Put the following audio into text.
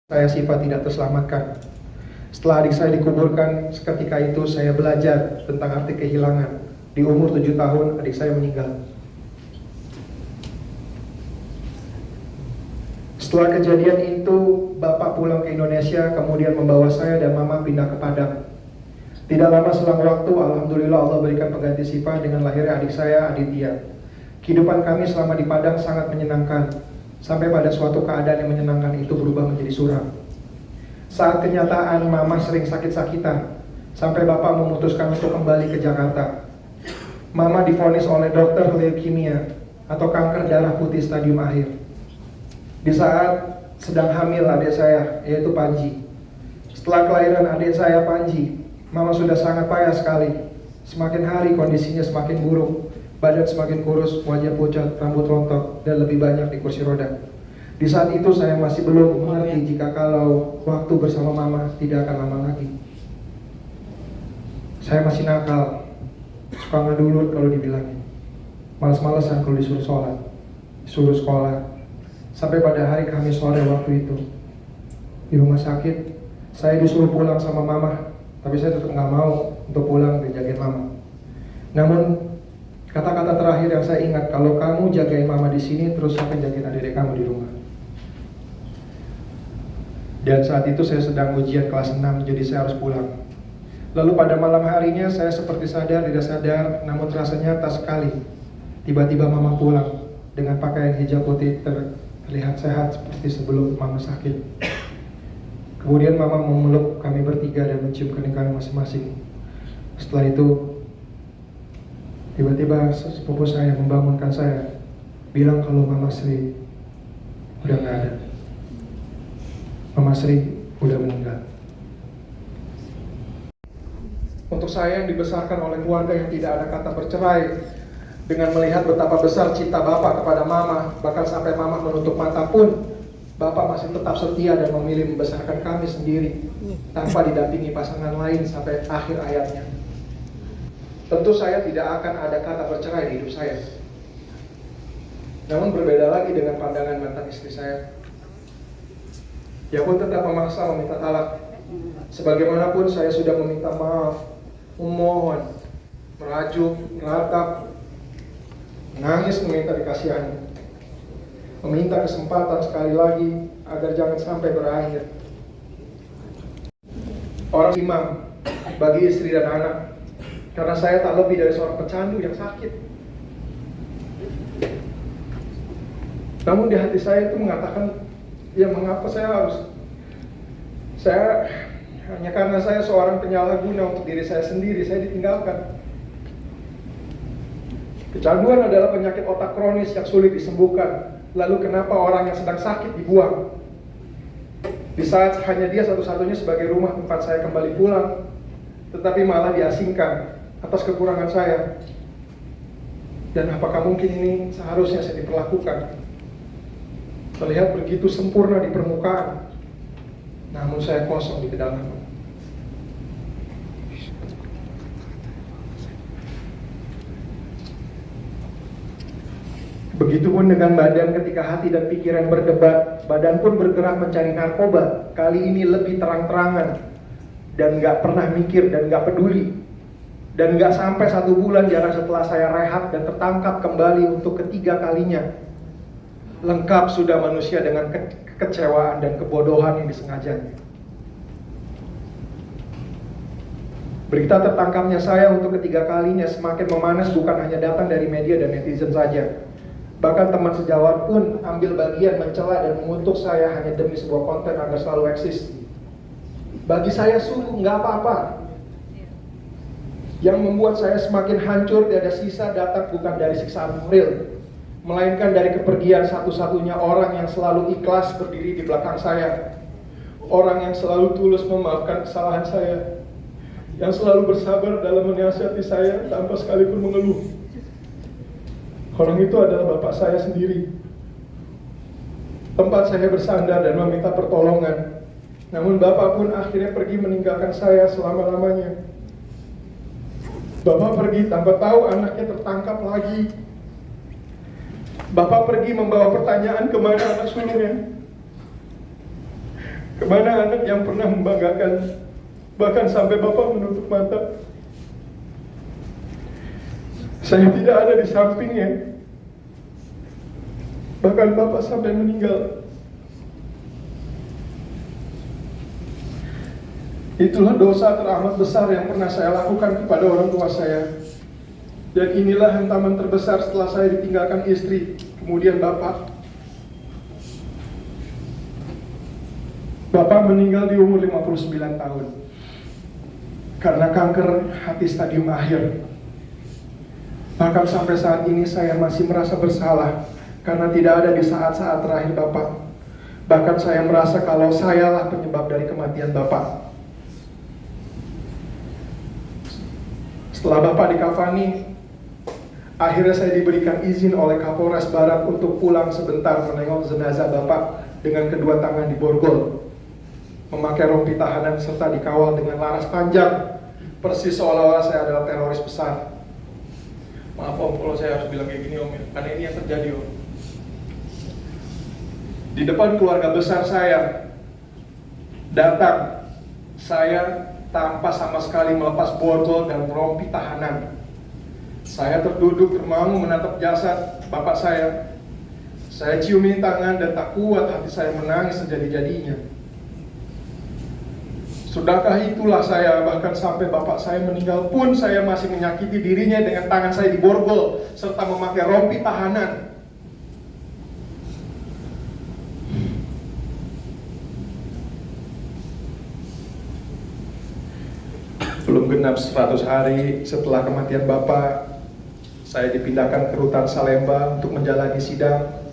saya Siva tidak terselamatkan. Setelah adik saya dikuburkan, seketika itu saya belajar tentang arti kehilangan. Di umur 7 tahun, adik saya meninggal. Setelah kejadian itu, Bapak pulang ke Indonesia, kemudian membawa saya dan Mama pindah ke Padang. Tidak lama selang waktu, alhamdulillah Allah berikan pengganti Siva dengan lahirnya adik saya, Aditya. Kehidupan kami selama di Padang sangat menyenangkan, sampai pada suatu keadaan yang menyenangkan itu berubah menjadi suram. Saat kenyataan Mama sering sakit-sakitan, sampai Bapak memutuskan untuk kembali ke Jakarta. Mama divonis oleh dokter leukemia atau kanker darah putih stadium akhir. Di saat sedang hamil adik saya, yaitu Panji. Setelah kelahiran adik saya Panji, Mama sudah sangat payah sekali. Semakin hari kondisinya semakin buruk, badan semakin kurus, wajah pucat, rambut rontok, dan lebih banyak di kursi roda. Di saat itu saya masih belum mengerti jika kalau waktu bersama Mama tidak akan lama lagi. Saya masih nakal, suka ngedulur kalau dibilangin, malas-malesan kalau disuruh sholat, disuruh sekolah. Sampai pada hari Kamis sore waktu itu, di rumah sakit, saya disuruh pulang sama Mama, tapi saya tetap nggak mau untuk pulang dan jagain Mama. Namun kata-kata terakhir yang saya ingat, kalau kamu jagain Mama di sini, terus akan jagain adik-adik kamu di rumah. Dan saat itu saya sedang ujian kelas 6, jadi saya harus pulang. Lalu pada malam harinya saya seperti sadar tidak sadar, namun terasa nyata sekali. Tiba-tiba Mama pulang dengan pakaian hijab putih, terlihat sehat seperti sebelum Mama sakit. Kemudian Mama memeluk kami bertiga dan mencium kening kami masing-masing. Setelah itu tiba-tiba sepupu saya membangunkan saya, bilang kalau Mama Sri udah gak ada. Mama Sri udah meninggal. Untuk saya yang dibesarkan oleh keluarga yang tidak ada kata bercerai, dengan melihat betapa besar cinta Bapak kepada Mama, bahkan sampai Mama menutup mata pun, Bapak masih tetap setia dan memilih membesarkan kami sendiri, tanpa didampingi pasangan lain sampai akhir hayatnya. Tentu saya tidak akan ada kata bercerai di hidup saya. Namun berbeda lagi dengan pandangan mantan istri saya. Dia pun tetap memaksa meminta talak. Sebagaimanapun saya sudah meminta maaf, memohon, merajuk, meratap, menangis meminta dikasihani, meminta kesempatan sekali lagi agar jangan sampai berakhir. Orang imam bagi istri dan anak, karena saya tak lebih dari seorang pecandu yang sakit. Namun di hati saya itu mengatakan, ya mengapa hanya karena saya seorang penyalahguna untuk diri saya sendiri, saya ditinggalkan. Kecanduan adalah penyakit otak kronis yang sulit disembuhkan. Lalu kenapa orang yang sedang sakit dibuang? Di saat hanya dia satu-satunya sebagai rumah tempat saya kembali pulang, tetapi malah diasingkan atas kekurangan saya. Dan apakah mungkin ini seharusnya saya diperlakukan? Terlihat begitu sempurna di permukaan, namun saya kosong di kedalaman. Begitupun dengan badan ketika hati dan pikiran berdebat, badan pun bergerak mencari narkoba. Kali ini lebih terang-terangan, dan gak pernah mikir dan gak peduli. Dan gak sampai 1 bulan jarak setelah saya rehat dan tertangkap kembali untuk ketiga kalinya. Lengkap sudah manusia dengan kekecewaan dan kebodohan yang disengajanya. Berita tertangkapnya saya untuk ketiga kalinya semakin memanas, bukan hanya datang dari media dan netizen saja. Bahkan teman sejawat pun ambil bagian mencela dan mengutuk saya hanya demi sebuah konten agar selalu eksis. Bagi saya sungguh nggak apa-apa. Yang membuat saya semakin hancur tiada sisa datang bukan dari siksaan real, melainkan dari kepergian satu-satunya orang yang selalu ikhlas berdiri di belakang saya. Orang yang selalu tulus memaafkan kesalahan saya, yang selalu bersabar dalam menasihati saya tanpa sekalipun mengeluh. Orang itu adalah bapak saya sendiri. Tempat saya bersandar dan meminta pertolongan. Namun bapak pun akhirnya pergi meninggalkan saya selama-lamanya. Bapak pergi tanpa tahu anaknya tertangkap lagi. Bapak pergi membawa pertanyaan kemana anak sulungnya. Kemana anak yang pernah membanggakan, bahkan sampai Bapak menutup mata. Saya tidak ada di sampingnya. Bahkan Bapak sampai meninggal. Itulah dosa teramat besar yang pernah saya lakukan kepada orang tua saya. Dan inilah hantaman terbesar setelah saya ditinggalkan istri, kemudian Bapak. Bapak meninggal di umur 59 tahun karena kanker hati stadium akhir. Bahkan sampai saat ini saya masih merasa bersalah karena tidak ada di saat-saat terakhir Bapak. Bahkan saya merasa kalau sayalah penyebab dari kematian Bapak. Setelah Bapak dikafani, akhirnya saya diberikan izin oleh Kapolres Barat untuk pulang sebentar menengok jenazah Bapak dengan kedua tangan diborgol, memakai rompi tahanan serta dikawal dengan laras panjang, persis seolah-olah saya adalah teroris besar. Maaf Om kalau saya harus bilang kayak gini Om, karena ini yang terjadi Om. Di depan keluarga besar saya datang, saya tanpa sama sekali melepas borgol dan rompi tahanan. Saya terduduk termangu menatap jasad Bapak saya. Saya ciumin tangan dan tak kuat hati saya menangis sejadi-jadinya. Sudahkah itulah saya, bahkan sampai Bapak saya meninggal pun saya masih menyakiti dirinya dengan tangan saya diborgol serta memakai rompi tahanan. Belum genap 100 hari setelah kematian Bapak, saya dipindahkan ke rutan Salemba untuk menjalani sidang.